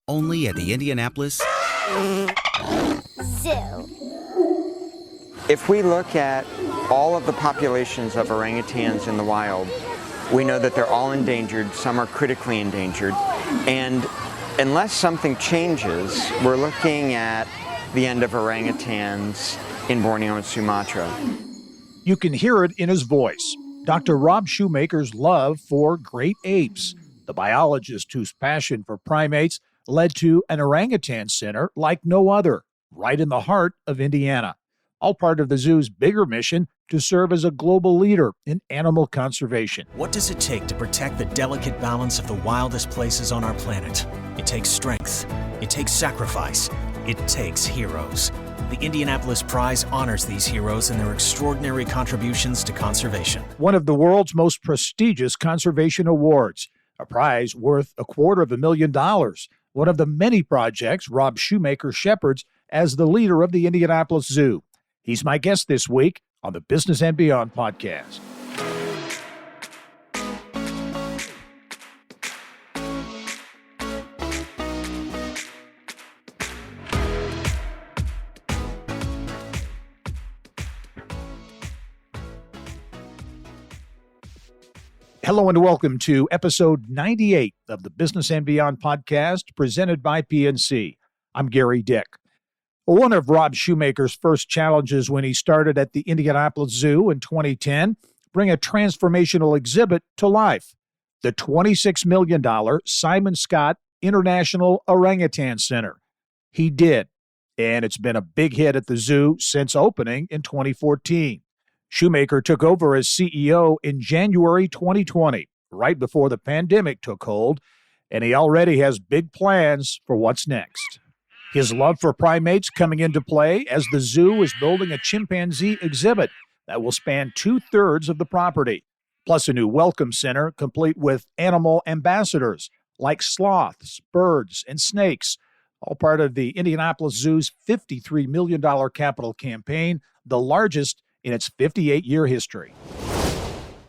Only at the Indianapolis Zoo. If we look at all of the populations of orangutans in the wild, we know that they're all endangered, some are critically endangered, and unless something changes, we're looking at the end of orangutans in Borneo and Sumatra. You can hear it in his voice. Dr. Rob Shumaker's love for great apes, the biologist whose passion for primates led to an orangutan center like no other, right in the heart of Indiana. All part of the zoo's bigger mission to serve as a global leader in animal conservation. What does it take to protect the delicate balance of the wildest places on our planet? It takes strength. It takes sacrifice. It takes heroes. The Indianapolis Prize honors these heroes and their extraordinary contributions to conservation. One of the world's most prestigious conservation awards, a prize worth $250,000. One of the many projects Rob Shumaker shepherds as the leader of the Indianapolis Zoo. He's my guest this week on the Business and Beyond podcast. Hello and welcome to episode 98 of the Business and Beyond podcast presented by PNC. I'm Gary Dick. One of Rob Shumaker's first challenges when he started at the Indianapolis Zoo in 2010, bring a transformational exhibit to life. The $26 million Simon Scott International Orangutan Center. He did, and it's been a big hit at the zoo since opening in 2014. Shumaker took over as CEO in January 2020, right before the pandemic took hold, and he already has big plans for what's next. His love for primates coming into play as the zoo is building a chimpanzee exhibit that will span 2/3 of the property, plus a new welcome center complete with animal ambassadors like sloths, birds, and snakes, all part of the Indianapolis Zoo's $53 million capital campaign, the largest in its 58-year history.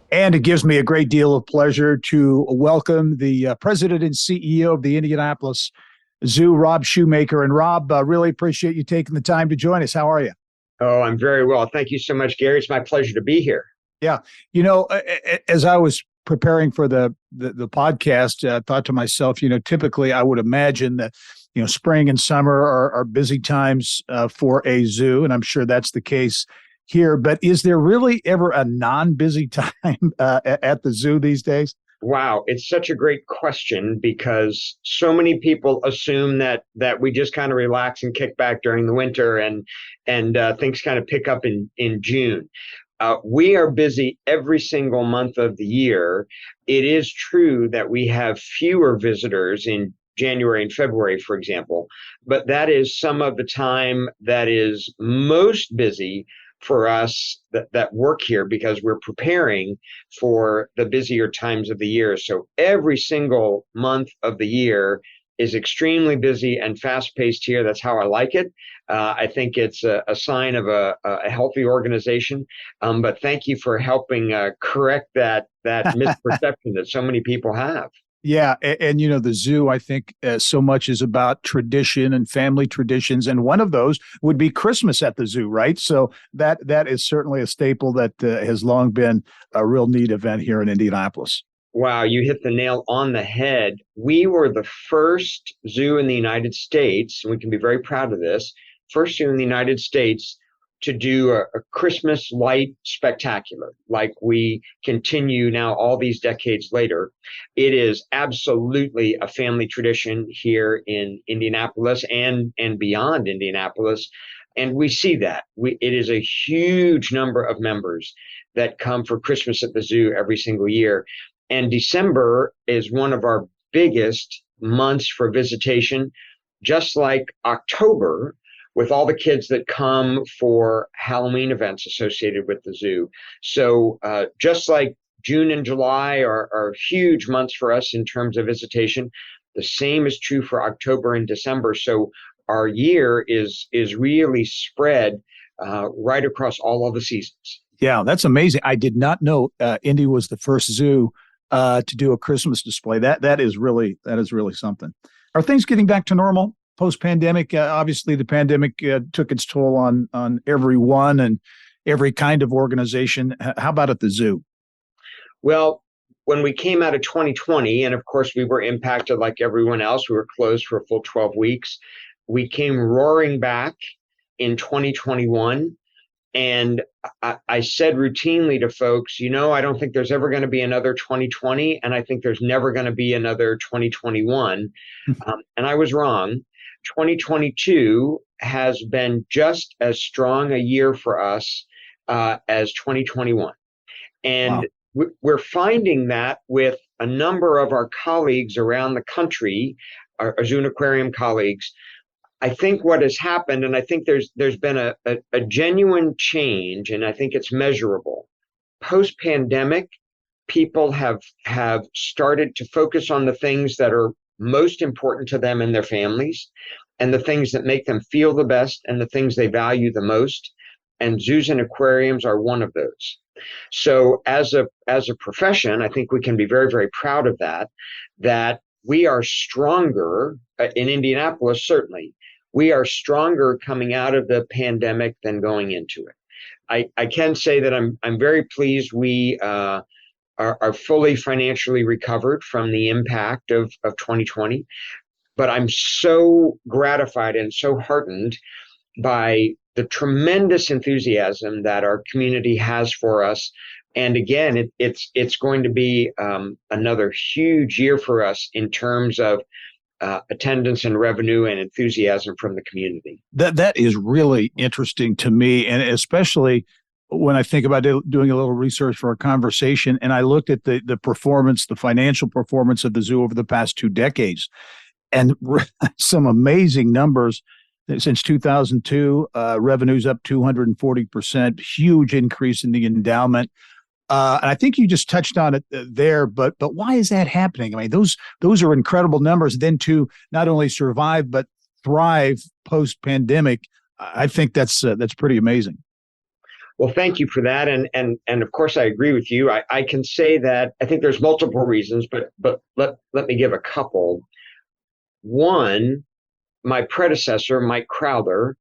And it gives me a great deal of pleasure to welcome the president and CEO of the Indianapolis Zoo, Rob Shumaker. And Rob, really appreciate you taking the time to join us. How are you? Oh, I'm very well. Thank you so much, Gary. It's my pleasure to be here. Yeah. You know, as I was preparing for the podcast, I thought to myself, typically I would imagine that, spring and summer are busy times for a zoo, and I'm sure that's the case here. But is there really ever a non-busy time at the zoo these days? Wow, it's such a great question because so many people assume that we just kind of relax and kick back during the winter and things kind of pick up in June. We are busy every single month of the year. It is true that we have fewer visitors in January and February, for example, but that is some of the time that is most busy for us that work here because we're preparing for the busier times of the year. So every single month of the year is extremely busy and fast-paced here. That's how I like it. I think it's a sign of a healthy organization. But thank you for helping correct that misperception that so many people have. Yeah. And the zoo, I think so much is about tradition and family traditions. And one of those would be Christmas at the zoo, right? So that is certainly a staple that has long been a real neat event here in Indianapolis. Wow, you hit the nail on the head. We were the first zoo in the United States, and we can be very proud of this, first zoo in the United States to do a Christmas light spectacular, like we continue now all these decades later. It is absolutely a family tradition here in Indianapolis and beyond Indianapolis. And we see that. It is a huge number of members that come for Christmas at the zoo every single year. And December is one of our biggest months for visitation, just like October, with all the kids that come for Halloween events associated with the zoo. So just like June and July are huge months for us in terms of visitation, the same is true for October and December. So our year is really spread right across all of the seasons. Yeah, that's amazing. I did not know Indy was the first zoo to do a Christmas display. That is really something. Are things getting back to normal post-pandemic? Obviously, the pandemic took its toll on everyone and every kind of organization. How about at the zoo? Well, when we came out of 2020, and of course we were impacted like everyone else, we were closed for a full 12 weeks. We came roaring back in 2021. And I said routinely to folks, I don't think there's ever going to be another 2020, and I think there's never going to be another 2021. And I was wrong. 2022 has been just as strong a year for us as 2021. And wow. We're finding that with a number of our colleagues around the country, our zoo and aquarium colleagues. I think what has happened, and I think there's been a genuine change, and I think it's measurable. Post-pandemic, people have started to focus on the things that are most important to them and their families, and the things that make them feel the best, and the things they value the most. And zoos and aquariums are one of those. So as a profession, I think we can be very, very proud of that we are stronger in Indianapolis, certainly. We are stronger coming out of the pandemic than going into it. I can say that I'm very pleased we are fully financially recovered from the impact of 2020. But I'm so gratified and so heartened by the tremendous enthusiasm that our community has for us. And again, it's going to be another huge year for us in terms of attendance and revenue and enthusiasm from the community. That is really interesting to me, and especially when I think about doing a little research for our conversation, and I looked at the performance, the financial performance of the zoo over the past 2 decades, and some amazing numbers. Since 2002, revenue's up 240%, huge increase in the endowment. And I think you just touched on it there, but why is that happening? I mean, those are incredible numbers. Then to not only survive but thrive post-pandemic, I think that's pretty amazing. Well, thank you for that, and of course I agree with you. I can say that I think there's multiple reasons, but let me give a couple. One, my predecessor, Mike Crowther,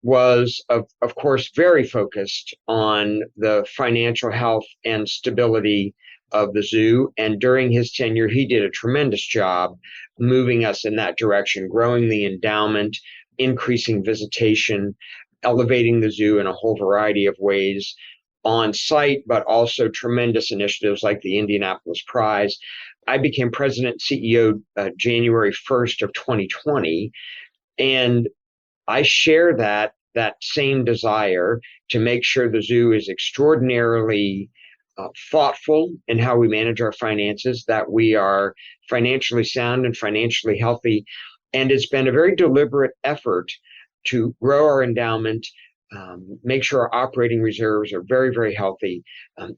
was, of course, very focused on the financial health and stability of the zoo. And during his tenure, he did a tremendous job moving us in that direction, growing the endowment, increasing visitation, elevating the zoo in a whole variety of ways on site, but also tremendous initiatives like the Indianapolis Prize. I became president and CEO January 1st of 2020. And I share that same desire to make sure the zoo is extraordinarily thoughtful in how we manage our finances, that we are financially sound and financially healthy. And it's been a very deliberate effort to grow our endowment, make sure our operating reserves are very, very healthy,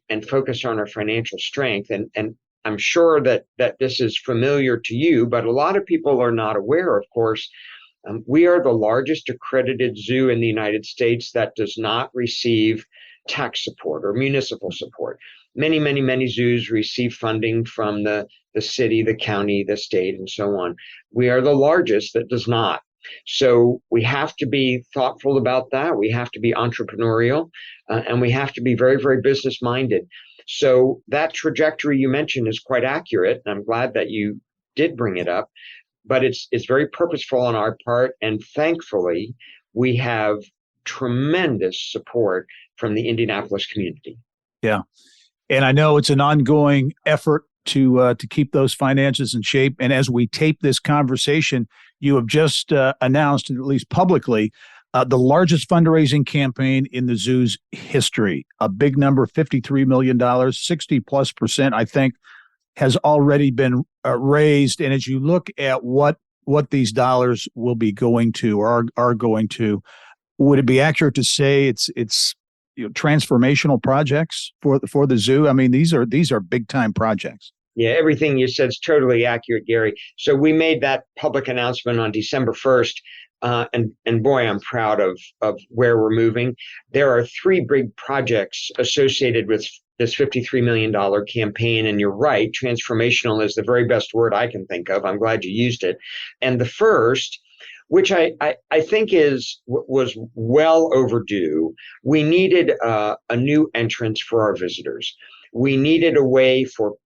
and focus on our financial strength. And I'm sure that this is familiar to you, but a lot of people are not aware, of course. We are the largest accredited zoo in the United States that does not receive tax support or municipal support. Many, many, many zoos receive funding from the city, the county, the state, and so on. We are the largest that does not. So we have to be thoughtful about that. We have to be entrepreneurial, and we have to be very, very business minded. So that trajectory you mentioned is quite accurate. And I'm glad that you did bring it up. But it's very purposeful on our part, and thankfully, we have tremendous support from the Indianapolis community. Yeah, and I know it's an ongoing effort to keep those finances in shape. And as we tape this conversation, you have just announced, at least publicly, the largest fundraising campaign in the zoo's history. A big number, $53 million, 60+%, I think, has already been raised. And as you look at what these dollars will be going to or are going to, would it be accurate to say it's transformational projects for the zoo? I mean, these are big time projects. Yeah, everything you said is totally accurate, Gary. So we made that public announcement on December 1st. And boy, I'm proud of where we're moving. There are 3 big projects associated with this $53 million campaign. And you're right, transformational is the very best word I can think of. I'm glad you used it. And the first, which I think was well overdue, we needed a new entrance for our visitors. We needed a way for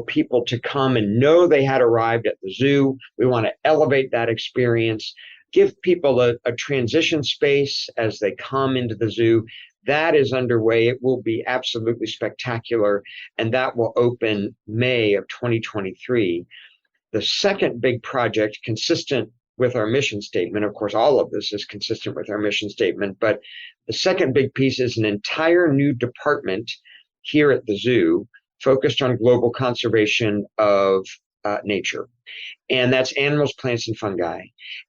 people to come and know they had arrived at the zoo. We want to elevate that experience, give people a transition space as they come into the zoo. That is underway. It will be absolutely spectacular, and that will open May of 2023. The second big project, consistent with our mission statement, of course, all of this is consistent with our mission statement, but the second big piece is an entire new department here at the zoo focused on global conservation of nature. And that's animals, plants, and fungi.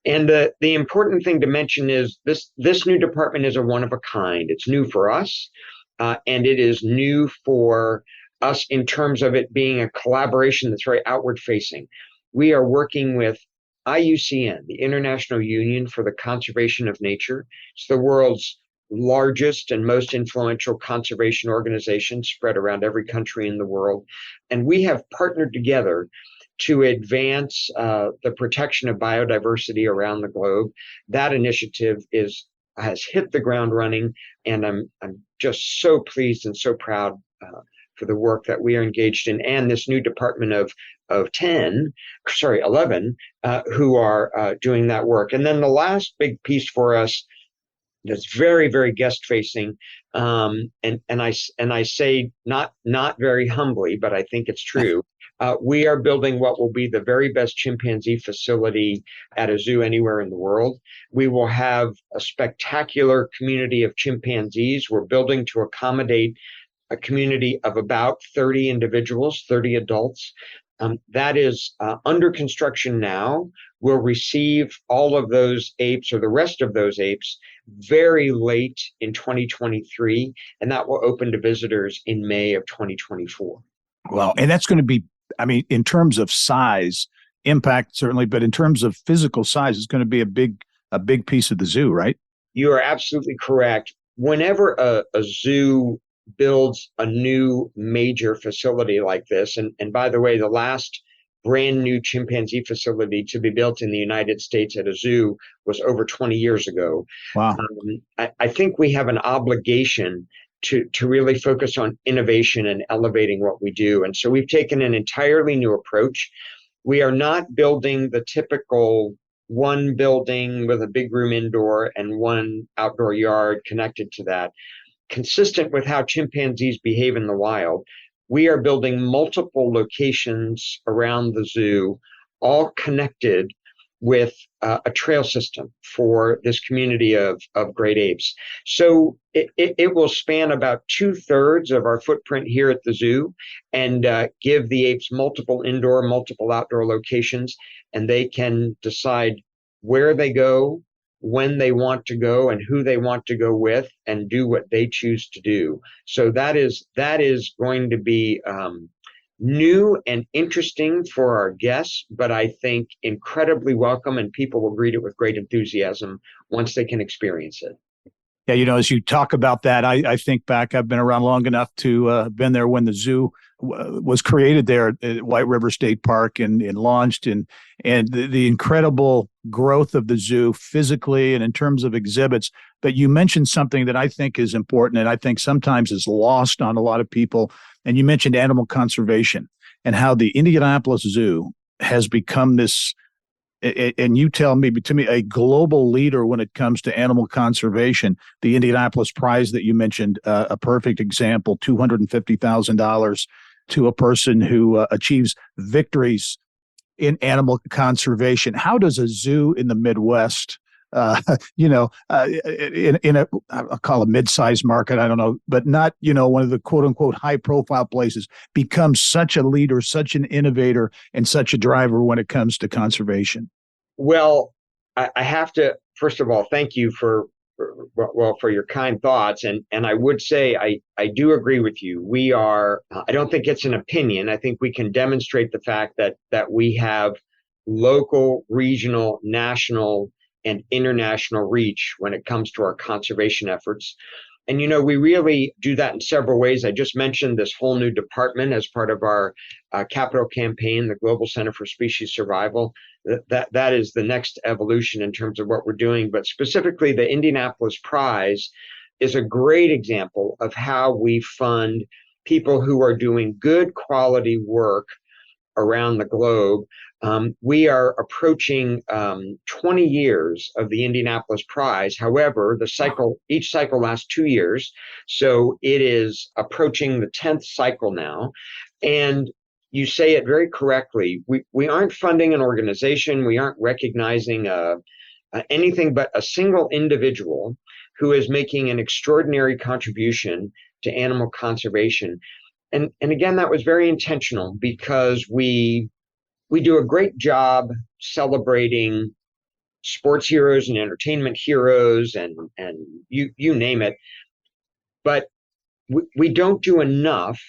And the important thing to mention is this new department is a one of a kind. It's new for us, and it is new for us in terms of it being a collaboration that's very outward facing. We are working with IUCN, the International Union for the Conservation of Nature. It's the world's largest and most influential conservation organization spread around every country in the world. And we have partnered together to advance the protection of biodiversity around the globe. That initiative has hit the ground running, and I'm just so pleased and so proud for the work that we are engaged in, and this new department of 11 who are doing that work. And then the last big piece for us that's very, very guest facing, and I say not very humbly, but I think it's true. We are building what will be the very best chimpanzee facility at a zoo anywhere in the world. We will have a spectacular community of chimpanzees. We're building to accommodate a community of about 30 individuals, 30 adults. That is under construction now. We'll receive all of those apes, or the rest of those apes, very late in 2023, and that will open to visitors in May of 2024. Well, and that's going to be, I mean, in terms of size, impact certainly, but in terms of physical size, it's going to be a big piece of the zoo, right? You are absolutely correct. Whenever a zoo builds a new major facility like this, and by the way, the last brand new chimpanzee facility to be built in the United States at a zoo was over 20 years ago. Wow. I think we have an obligation to really focus on innovation and elevating what we do. And so we've taken an entirely new approach. We are not building the typical one building with a big room indoor and one outdoor yard connected to that. Consistent with how chimpanzees behave in the wild, we are building multiple locations around the zoo, all connected with a trail system for this community of great apes. So it will span about 2/3 of our footprint here at the zoo, and give the apes multiple indoor, multiple outdoor locations, and they can decide where they go, when they want to go, and who they want to go with, and do what they choose to do. So that is going to be new and interesting for our guests, but I think incredibly welcome, and people will greet it with great enthusiasm once they can experience it. Yeah, as you talk about that, I think back, I've been around long enough to have been there when the zoo was created there at White River State Park and launched, and the incredible growth of the zoo physically and in terms of exhibits. But you mentioned something that I think is important, and I think sometimes is lost on a lot of people. And you mentioned animal conservation and how the Indianapolis Zoo has become this, and you tell me, to me, a global leader when it comes to animal conservation. The Indianapolis Prize that you mentioned, a perfect example, $250,000 to a person who achieves victories in animal conservation. How does a zoo in the Midwest, in a, I'll call a mid-sized market, I don't know, but not, one of the quote unquote high profile places, become such a leader, such an innovator, and such a driver when it comes to conservation? Well, I have to, first of all, thank you for your kind thoughts. And I would say, I do agree with you. We are, I don't think it's an opinion. I think we can demonstrate the fact that we have local, regional, national, and international reach when it comes to our conservation efforts. And, we really do that in several ways. I just mentioned this whole new department as part of our capital campaign, the Global Center for Species Survival. That is the next evolution in terms of what we're doing. But specifically, the Indianapolis Prize is a great example of how we fund people who are doing good quality work around the globe. We are approaching 20 years of the Indianapolis Prize. However, each cycle lasts 2 years. So it is approaching the 10th cycle now. And you say it very correctly. We aren't funding an organization. We aren't recognizing anything but a single individual who is making an extraordinary contribution to animal conservation. And again, that was very intentional because we do a great job celebrating sports heroes and entertainment heroes and you name it. But we don't do enough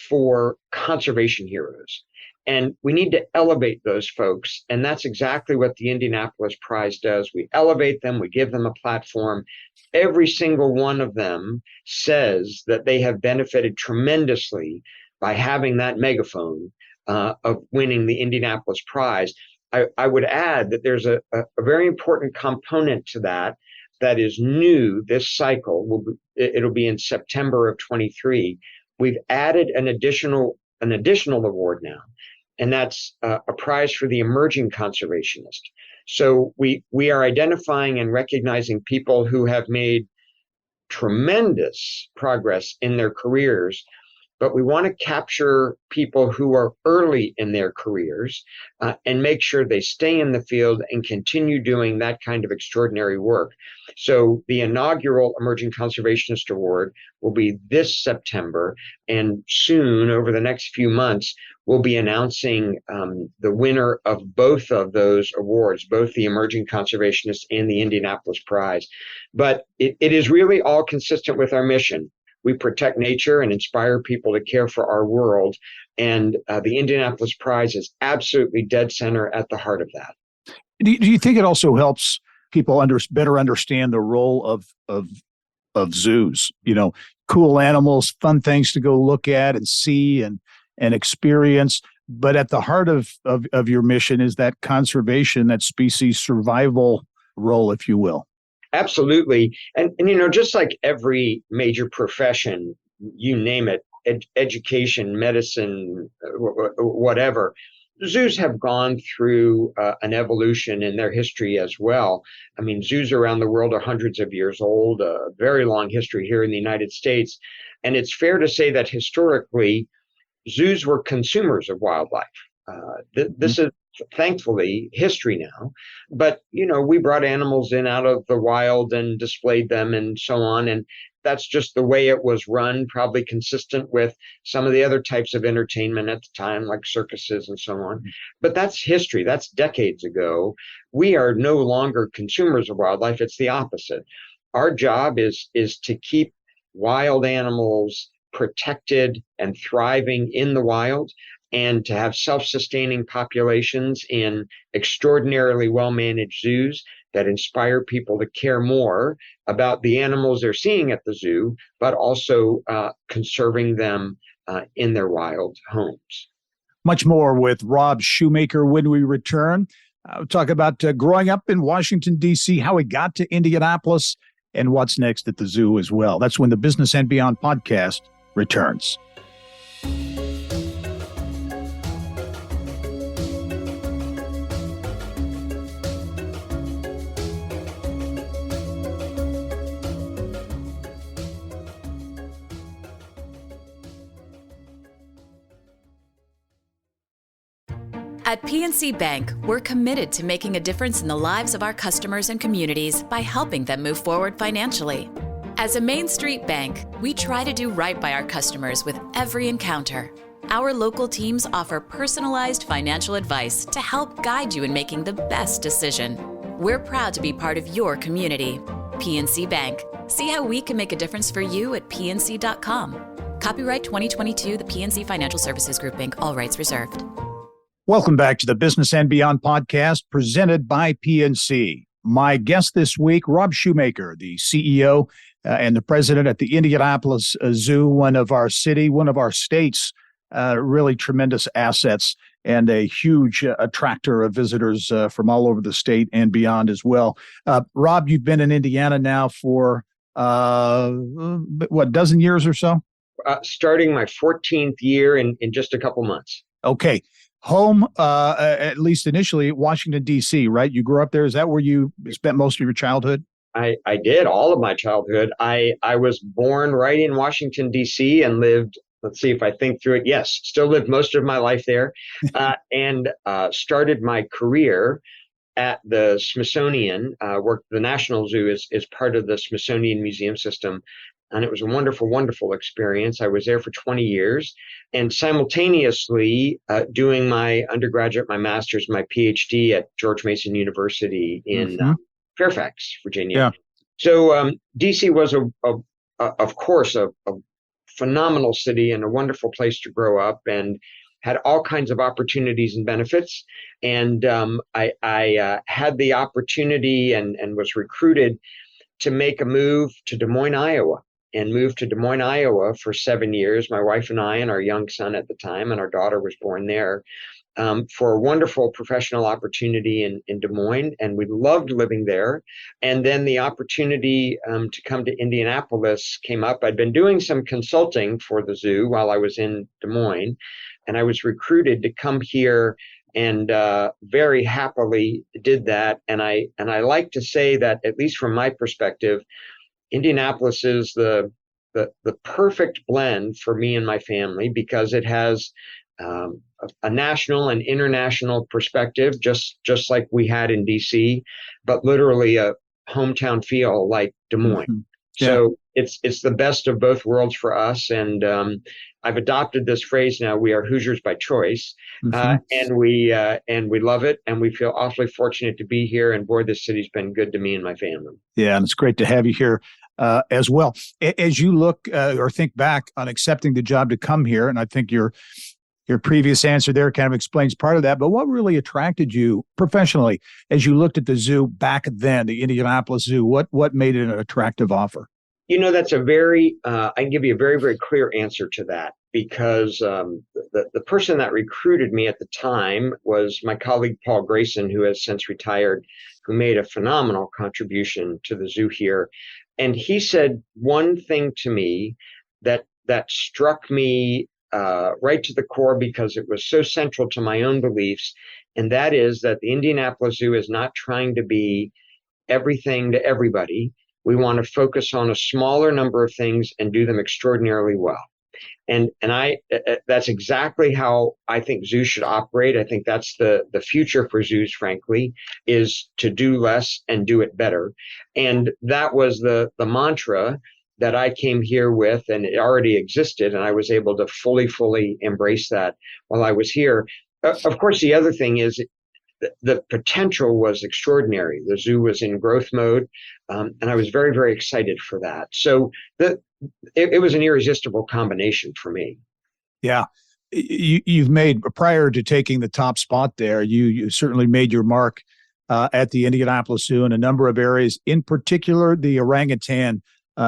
for conservation heroes. And we need to elevate those folks. And that's exactly what the Indianapolis Prize does. We elevate them, we give them a platform. Every single one of them says that they have benefited tremendously by having that megaphone of winning the Indianapolis Prize. I would add that there's a very important component to that is new this cycle. It'll be in September of 23. We've added an additional award now, and that's a prize for the emerging conservationist. So we are identifying and recognizing people who have made tremendous progress in their careers, but we want to capture people who are early in their careers and make sure they stay in the field and continue doing that kind of extraordinary work. So the inaugural Emerging Conservationist Award will be this September, and soon, over the next few months, we'll be announcing the winner of both of those awards, both the Emerging Conservationist and the Indianapolis Prize. But it is really all consistent with our mission. We protect nature and inspire people to care for our world. And the Indianapolis Prize is absolutely dead center at the heart of that. Do you think it also helps people better understand the role of zoos? Cool animals, fun things to go look at and see and experience. But at the heart of your mission is that conservation, that species survival role, if you will. Absolutely. And just like every major profession, you name it, education, medicine, whatever, zoos have gone through an evolution in their history as well. I mean, zoos around the world are hundreds of years old, a very long history here in the United States. And it's fair to say that historically, zoos were consumers of wildlife. This is thankfully history now, but we brought animals in out of the wild and displayed them and so on, and that's just the way it was run, probably consistent with some of the other types of entertainment at the time, like circuses and so on. But that's history. That's decades ago. We are no longer consumers of wildlife. It's the opposite. Our job is to keep wild animals protected and thriving in the wild, and to have self-sustaining populations in extraordinarily well-managed zoos that inspire people to care more about the animals they're seeing at the zoo, but also conserving them in their wild homes. Much more with Rob Shumaker when we return. We'll talk about growing up in Washington, D.C., how he got to Indianapolis, and what's next at the zoo as well. That's when the Business and Beyond podcast returns. At PNC Bank, we're committed to making a difference in the lives of our customers and communities by helping them move forward financially. As a Main Street bank, we try to do right by our customers with every encounter. Our local teams offer personalized financial advice to help guide you in making the best decision. We're proud to be part of your community. PNC Bank. See how we can make a difference for you at pnc.com. Copyright 2022, the PNC Financial Services Group, Inc., all rights reserved. Welcome back to the Business and Beyond podcast presented by PNC. My guest this week, Rob Shumaker, the CEO and the president at the Indianapolis Zoo, one of our state's really tremendous assets and a huge attractor of visitors from all over the state and beyond as well. Rob, you've been in Indiana now for dozen years or so? Starting my 14th year in just a couple months. Okay. Home, at least initially, Washington, D.C., right? You grew up there. Is that where you spent most of your childhood? I did all of my childhood. I was born right in Washington, D.C. and lived, let's see if I think through it. Yes, still lived most of my life there and started my career at the Smithsonian. Worked the National Zoo is part of the Smithsonian Museum system. And it was a wonderful, wonderful experience. I was there for 20 years and simultaneously doing my undergraduate, my master's, my PhD at George Mason University in Fairfax, Virginia. Yeah. So DC was, of course, a phenomenal city and a wonderful place to grow up and had all kinds of opportunities and benefits. And I had the opportunity and was recruited to make a move to Des Moines, Iowa. And moved to Des Moines, Iowa for 7 years, my wife and I, and our young son at the time, and our daughter was born there, for a wonderful professional opportunity in Des Moines. And we loved living there. And then the opportunity to come to Indianapolis came up. I'd been doing some consulting for the zoo while I was in Des Moines, and I was recruited to come here and very happily did that. And I like to say that, at least from my perspective, Indianapolis is the perfect blend for me and my family because it has a national and international perspective, just like we had in DC, but literally a hometown feel like Des Moines. Mm-hmm. Yeah. So it's the best of both worlds for us. And I've adopted this phrase now: we are Hoosiers by choice, and we love it, and we feel awfully fortunate to be here. And boy, this city's been good to me and my family. Yeah, and it's great to have you here as well. As you look or think back on accepting the job to come here, and I think your previous answer there kind of explains part of that, but what really attracted you professionally as you looked at the zoo back then, the Indianapolis Zoo? What made it an attractive offer? You know, that's I can give you a very, very clear answer to that because the person that recruited me at the time was my colleague, Paul Grayson, who has since retired, who made a phenomenal contribution to the zoo here. And he said one thing to me that struck me right to the core because it was so central to my own beliefs. And that is that the Indianapolis Zoo is not trying to be everything to everybody. We want to focus on a smaller number of things and do them extraordinarily well. And that's exactly how I think zoos should operate. I think that's the future for zoos, frankly, is to do less and do it better. And that was the mantra that I came here with, and it already existed, and I was able to fully embrace that while I was here. Of course, the other thing is the potential was extraordinary. The zoo was in growth mode, and I was very, very excited for that. So it was an irresistible combination for me. Yeah. You've made, prior to taking the top spot there, you certainly made your mark at the Indianapolis Zoo in a number of areas, in particular the orangutan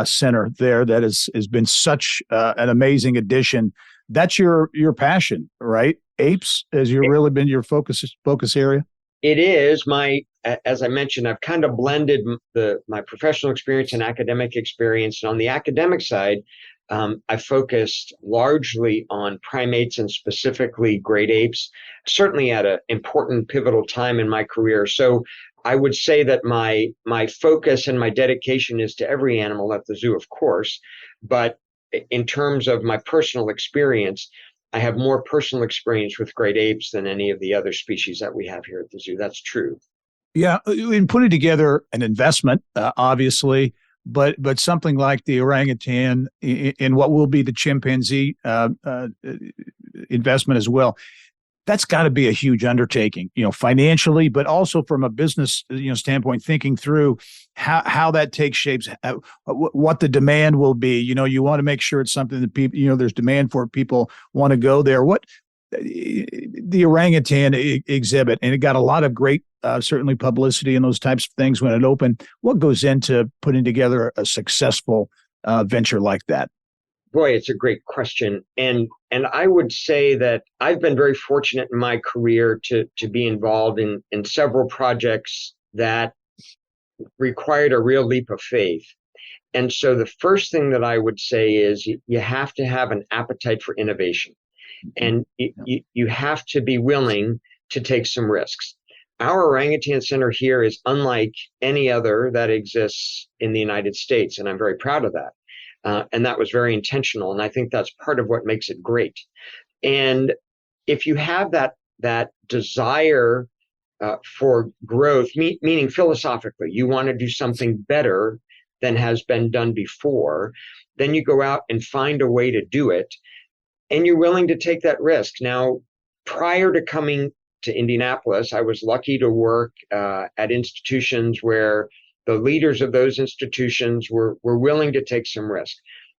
center there that has been such an amazing addition. That's your passion, right? Apes has really been your focus area? It is. As I mentioned, I've kind of blended my professional experience and academic experience. And on the academic side, I focused largely on primates and specifically great apes, certainly at an important pivotal time in my career. So I would say that my focus and my dedication is to every animal at the zoo, of course. But in terms of my personal experience, I have more personal experience with great apes than any of the other species that we have here at the zoo. That's true. Yeah, in putting together an investment, obviously, but something like the orangutan in what will be the chimpanzee investment as well. That's got to be a huge undertaking, financially, but also from a business, standpoint, thinking through how that takes shapes, what the demand will be. You want to make sure it's something that people, there's demand for it, people want to go there. the orangutan exhibit, and it got a lot of great, certainly publicity and those types of things when it opened. What goes into putting together a successful venture like that? Boy, it's a great question. And I would say that I've been very fortunate in my career to be involved in several projects that required a real leap of faith. And so the first thing that I would say is you have to have an appetite for innovation, and you have to be willing to take some risks. Our orangutan center here is unlike any other that exists in the United States, and I'm very proud of that. And that was very intentional, and I think that's part of what makes it great. And if you have that desire for growth, meaning philosophically, you want to do something better than has been done before, then you go out and find a way to do it, and you're willing to take that risk. Now, prior to coming to Indianapolis, I was lucky to work at institutions where the leaders of those institutions were willing to take some risk.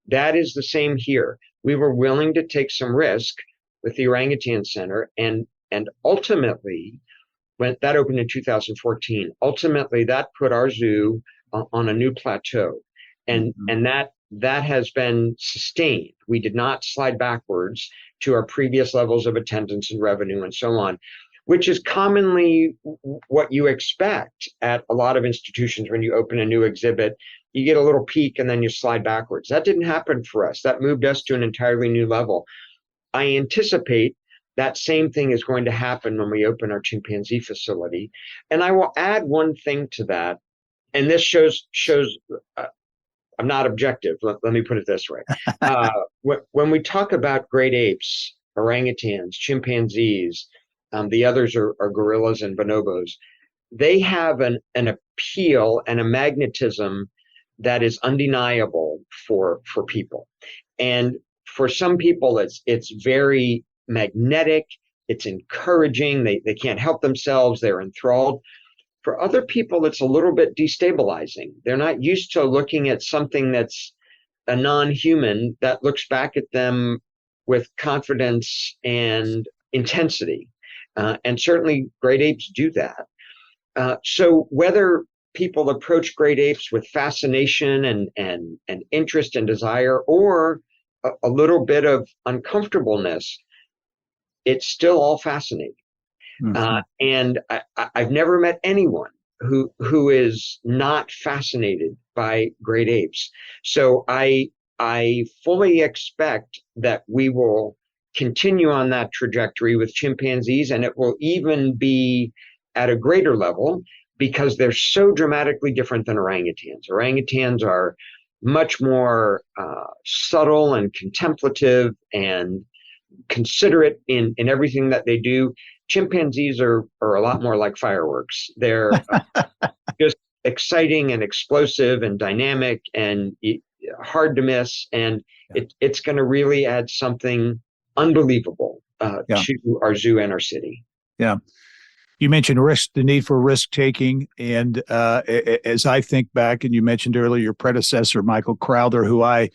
That is the same here. We were willing to take some risk with the Orangutan Center, and ultimately, when that opened in 2014, ultimately that put our zoo on a new plateau, and that has been sustained. We did not slide backwards to our previous levels of attendance and revenue and so on, which is commonly what you expect at a lot of institutions. When you open a new exhibit, you get a little peak and then you slide backwards. That didn't happen for us. That moved us to an entirely new level. I anticipate that same thing is going to happen when we open our chimpanzee facility. And I will add one thing to that, and this shows I'm not objective. Let me put it this way. When we talk about great apes, orangutans, chimpanzees, the others are gorillas and bonobos, they have an appeal and a magnetism that is undeniable for people. And for some people, it's very magnetic, it's encouraging, they can't help themselves, they're enthralled. For other people, it's a little bit destabilizing. They're not used to looking at something that's a non-human that looks back at them with confidence and intensity. And certainly great apes do that. So whether people approach great apes with fascination and interest and desire, or a little bit of uncomfortableness, it's still all fascinating. And I've never met anyone who is not fascinated by great apes. So I fully expect that we will continue on that trajectory with chimpanzees, and it will even be at a greater level because they're so dramatically different than orangutans. Orangutans are much more subtle and contemplative and considerate in everything that they do. Chimpanzees are a lot more like fireworks. They're just exciting and explosive and dynamic and hard to miss. And it's going to really add something unbelievable to our zoo and our city. Yeah. You mentioned risk, the need for risk taking. And as I think back, and you mentioned earlier your predecessor, Michael Crowther, who I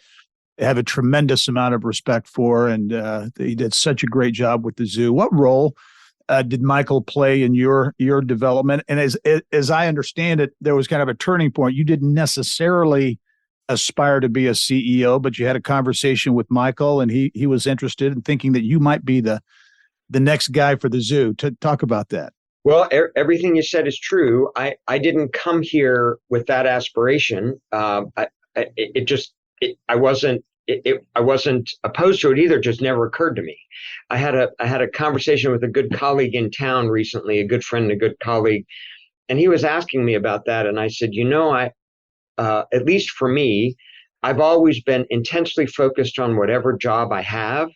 have a tremendous amount of respect for, and he did such a great job with the zoo. What role did Michael play in your development? And as I understand it, there was kind of a turning point. You didn't necessarily aspire to be a CEO, but you had a conversation with Michael, and he was interested in thinking that you might be the next guy for the zoo. To talk about that. Well, everything you said is true. I didn't come here with that aspiration. I wasn't opposed to it either. It just never occurred to me. I had a conversation with a good colleague in town recently, a good friend and a good colleague, and he was asking me about that. And I said, at least for me, I've always been intensely focused on whatever job I have,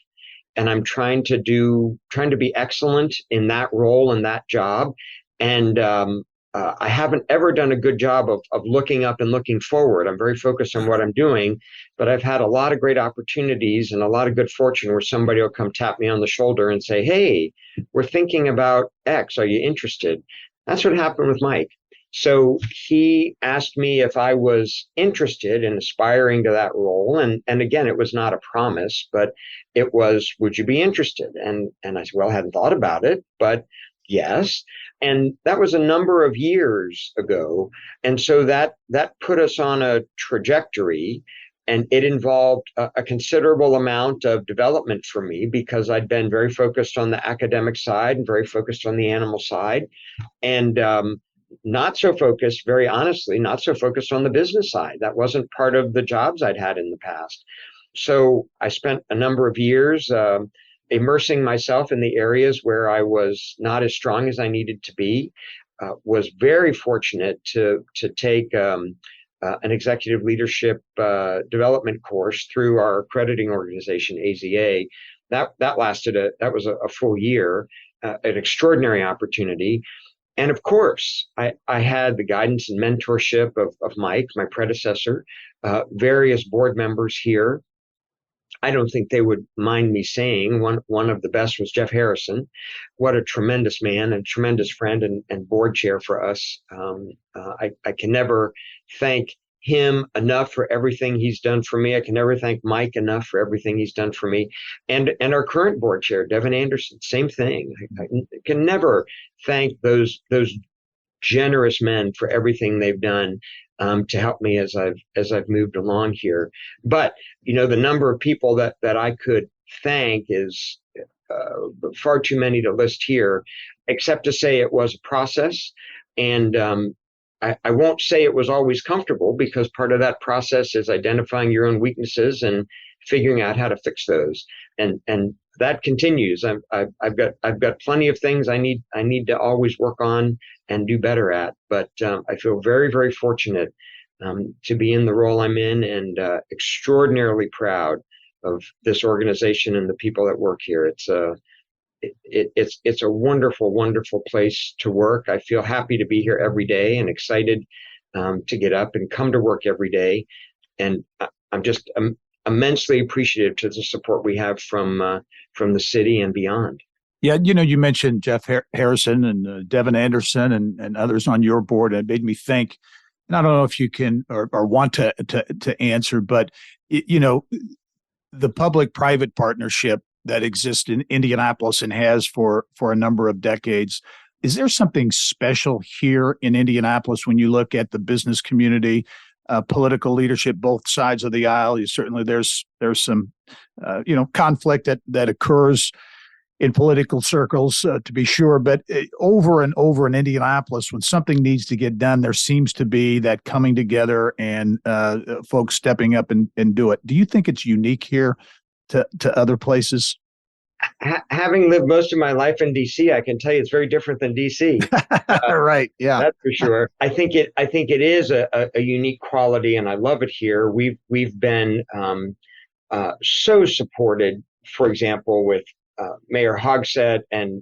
and I'm trying to be excellent in that role and that job. And I haven't ever done a good job of looking up and looking forward. I'm very focused on what I'm doing, but I've had a lot of great opportunities and a lot of good fortune where somebody will come tap me on the shoulder and say, "Hey, we're thinking about X. Are you interested?" That's what happened with Mike. So he asked me if I was interested in aspiring to that role. And again, it was not a promise, but it was, would you be interested? And I said, well, I hadn't thought about it, but yes. And that was a number of years ago. And so that put us on a trajectory, and it involved a considerable amount of development for me because I'd been very focused on the academic side and very focused on the animal side. And not so focused, very honestly, not so focused on the business side. That wasn't part of the jobs I'd had in the past. So I spent a number of years immersing myself in the areas where I was not as strong as I needed to be. Was very fortunate to take an executive leadership development course through our accrediting organization, AZA. That was a full year, an extraordinary opportunity. And of course, I had the guidance and mentorship of Mike, my predecessor, various board members here. I don't think they would mind me saying one of the best was Jeff Harrison. What a tremendous man and tremendous friend and board chair for us. I can never thank him enough for everything he's done for me. I can never thank Mike enough for everything he's done for me. And our current board chair, Devin Anderson, same thing. I can never thank those generous men for everything they've done to help me as I've moved along here. But the number of people that I could thank is far too many to list here, except to say it was a process. And I won't say it was always comfortable, because part of that process is identifying your own weaknesses and figuring out how to fix those. And that continues. I've got plenty of things I need to always work on and do better at. But I feel very, very fortunate to be in the role I'm in, and extraordinarily proud of this organization and the people that work here. It's a wonderful, wonderful place to work. I feel happy to be here every day and excited to get up and come to work every day. And I'm just immensely appreciative to the support we have from the city and beyond. Yeah, you mentioned Jeff Harrison and Devin Anderson and others on your board, and it made me think. And I don't know if you can or want to answer, but the public-private partnership that exists in Indianapolis and has for a number of decades. Is there something special here in Indianapolis when you look at the business community, political leadership, both sides of the aisle? There's some conflict that occurs in political circles, to be sure, but over and over in Indianapolis, when something needs to get done, there seems to be that coming together and folks stepping up and do it. Do you think it's unique here to other places? Having lived most of my life in DC, I can tell you it's very different than DC. Right. Yeah, that's for sure. I think it is a unique quality, and I love it here. We've been so supported, for example, with Mayor Hogsett and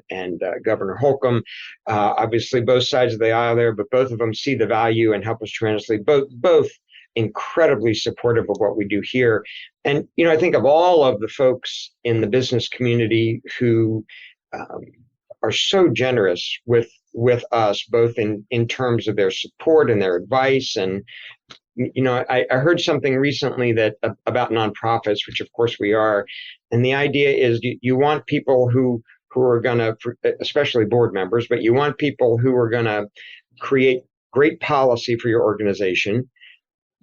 Governor Holcomb. Obviously, both sides of the aisle there, but both of them see the value and help us tremendously. Both incredibly supportive of what we do here. And, I think of all of the folks in the business community who are so generous with us, both in terms of their support and their advice. And, I heard something recently about nonprofits, which of course we are. And the idea is you want people who are going to, especially board members, but you want people who are going to create great policy for your organization,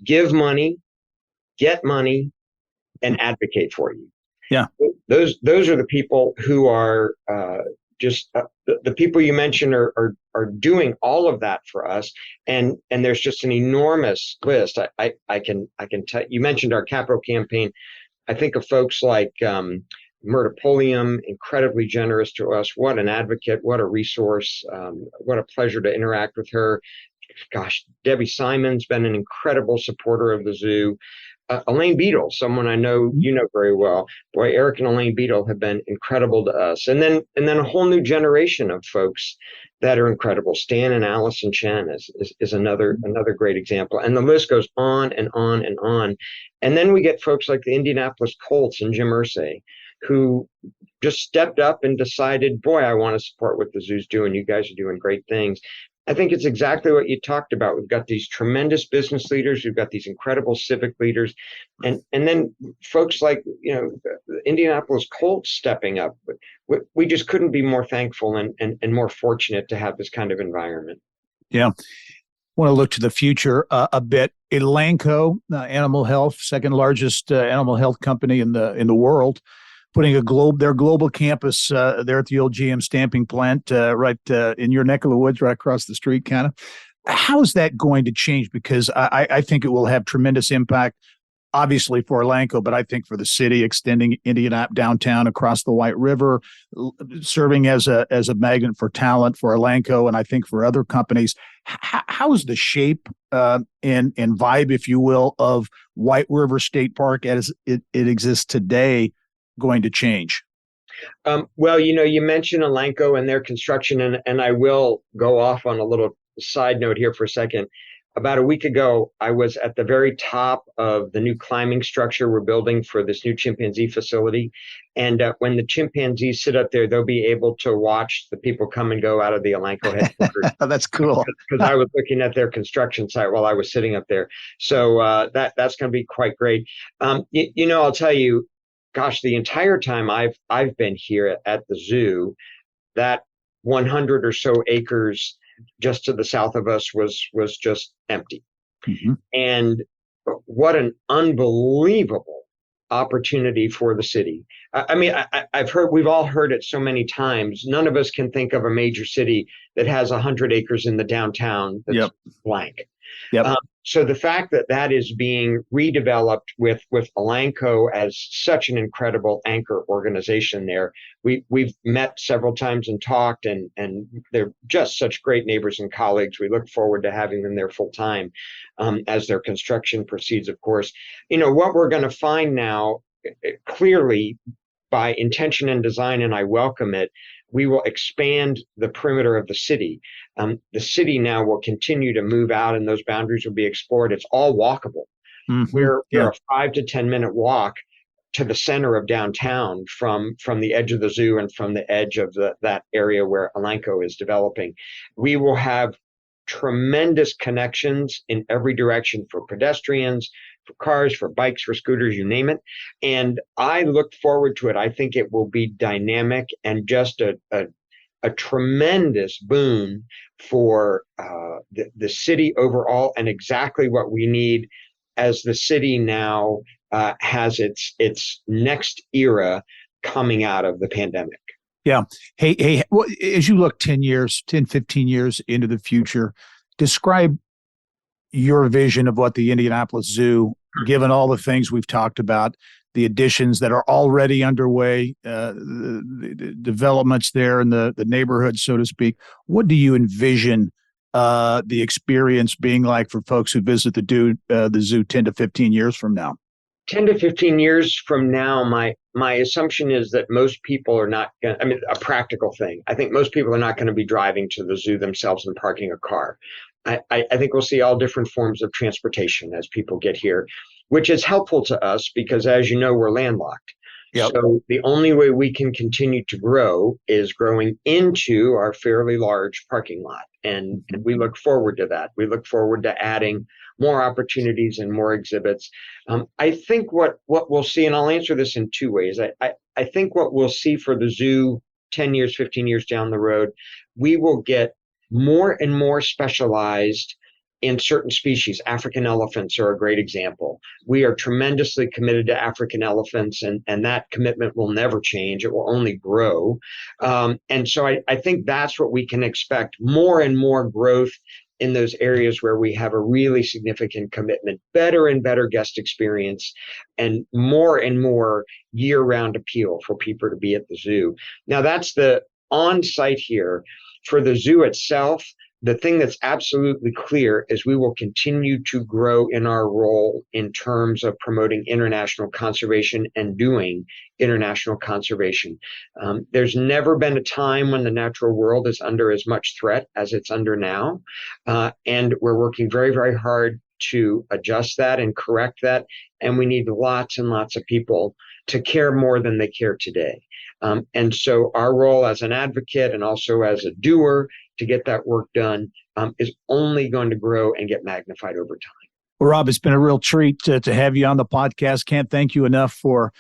give money, get money, and advocate for you. Yeah. Those are the people who are the people you mentioned are doing all of that for us. And there's just an enormous list. I can tell you mentioned our capital campaign. I think of folks like Myrta Polium, incredibly generous to us. What an advocate, what a resource, what a pleasure to interact with her. Gosh, Debbie Simon's been an incredible supporter of the zoo. Elaine Beadle, someone I know very well. Boy, Eric and Elaine Beadle have been incredible to us. And then a whole new generation of folks that are incredible. Stan and Allison Chen is another great example. And the list goes on and on and on. And then we get folks like the Indianapolis Colts and Jim Irsay, who just stepped up and decided, boy, I want to support what the zoo's doing. You guys are doing great things. I think it's exactly what you talked about. We've got these tremendous business leaders. We've got these incredible civic leaders, and then folks like the Indianapolis Colts stepping up. We just couldn't be more thankful and more fortunate to have this kind of environment. Yeah. Want to look to the future a bit. Elanco, animal health, second largest animal health company in the world, putting their global campus there at the old GM stamping plant, right in your neck of the woods, right across the street, kind of. How is that going to change? Because I think it will have tremendous impact, obviously for Elanco, but I think for the city, extending Indianapolis downtown across the White River, serving as a magnet for talent for Elanco, and I think for other companies. How is the shape and vibe, if you will, of White River State Park as it exists today going to change? Well, you mentioned Elanco and their construction, and I will go off on a little side note here for a second. About a week ago, I was at the very top of the new climbing structure we're building for this new chimpanzee facility. And when the chimpanzees sit up there, they'll be able to watch the people come and go out of the Elanco headquarters. That's cool. Because I was looking at their construction site while I was sitting up there. So that's going to be quite great. I'll tell you, gosh, the entire time I've been here at the zoo, that 100 or so acres just to the south of us was just empty. Mm-hmm. And what an unbelievable opportunity for the city. We've all heard it so many times. None of us can think of a major city that has 100 acres in the downtown that's blank. Yep. So the fact that is being redeveloped with Elanco as such an incredible anchor organization there. We've met several times and talked, and they're just such great neighbors and colleagues. We look forward to having them there full time as their construction proceeds, of course. What we're going to find now, clearly by intention and design, and I welcome it, we will expand the perimeter of the city. The city now will continue to move out and those boundaries will be explored. It's all walkable. Mm-hmm. We're a 5 to 10 minute walk to the center of downtown from the edge of the zoo and from the edge of that area where Elanco is developing. We will have tremendous connections in every direction for pedestrians, for cars, for bikes, for scooters, you name it. And I look forward to it. I think it will be dynamic and just a tremendous boon for the city overall, and exactly what we need as the city now has its next era coming out of the pandemic. Yeah. Hey, well, as you look 10, 15 years into the future, describe your vision of what the Indianapolis Zoo, given all the things we've talked about, the additions that are already underway, the developments there in the neighborhood, so to speak. What do you envision the experience being like for folks who visit the zoo 10 to 15 years from now? 10 to 15 years from now, my assumption is that most people are not going to, a practical thing. I think most people are not going to be driving to the zoo themselves and parking a car. I think we'll see all different forms of transportation as people get here, which is helpful to us because, as you know, we're landlocked. Yep. So the only way we can continue to grow is growing into our fairly large parking lot. And we look forward to that. We look forward to adding more opportunities and more exhibits. I think what we'll see, and I'll answer this in two ways. I think what we'll see for the zoo 10 years, 15 years down the road, we will get more and more specialized in certain species. African elephants are a great example. We are tremendously committed to African elephants, and that commitment will never change. It will only grow. And so I think that's what we can expect, more and more growth in those areas where we have a really significant commitment, better and better guest experience, and more year-round appeal for people to be at the zoo. Now, that's the on-site here. For the zoo itself, the thing that's absolutely clear is we will continue to grow in our role in terms of promoting international conservation and doing international conservation. There's never been a time when the natural world is under as much threat as it's under now. And we're working very, very hard to adjust that and correct that. And we need lots and lots of people to care more than they care today. And so our role as an advocate and also as a doer to get that work done is only going to grow and get magnified over time. Well, Rob, it's been a real treat to have you on the podcast. Can't thank you enough for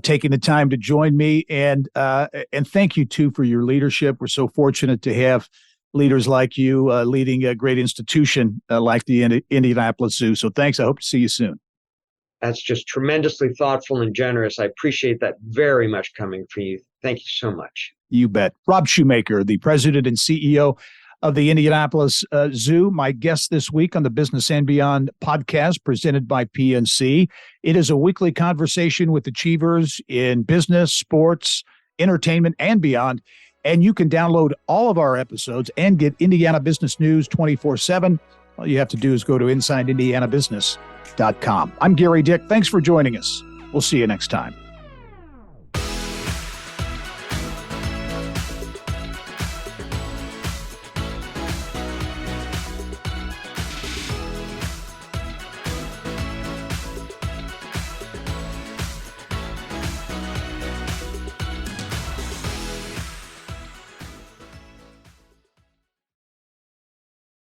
taking the time to join me, and thank you too for your leadership. We're so fortunate to have leaders like you leading a great institution like the Indianapolis Zoo. So thanks. I hope to see you soon. That's just tremendously thoughtful and generous. I appreciate that very much coming from you. Thank you so much. You bet. Rob Shumaker, the president and CEO of the Indianapolis Zoo, my guest this week on the Business and Beyond podcast presented by PNC. It is a weekly conversation with achievers in business, sports, entertainment, and beyond. And you can download all of our episodes and get Indiana business news 24/7. All you have to do is go to InsideIndianaBusiness.com. I'm Gary Dick. Thanks for joining us. We'll see you next time.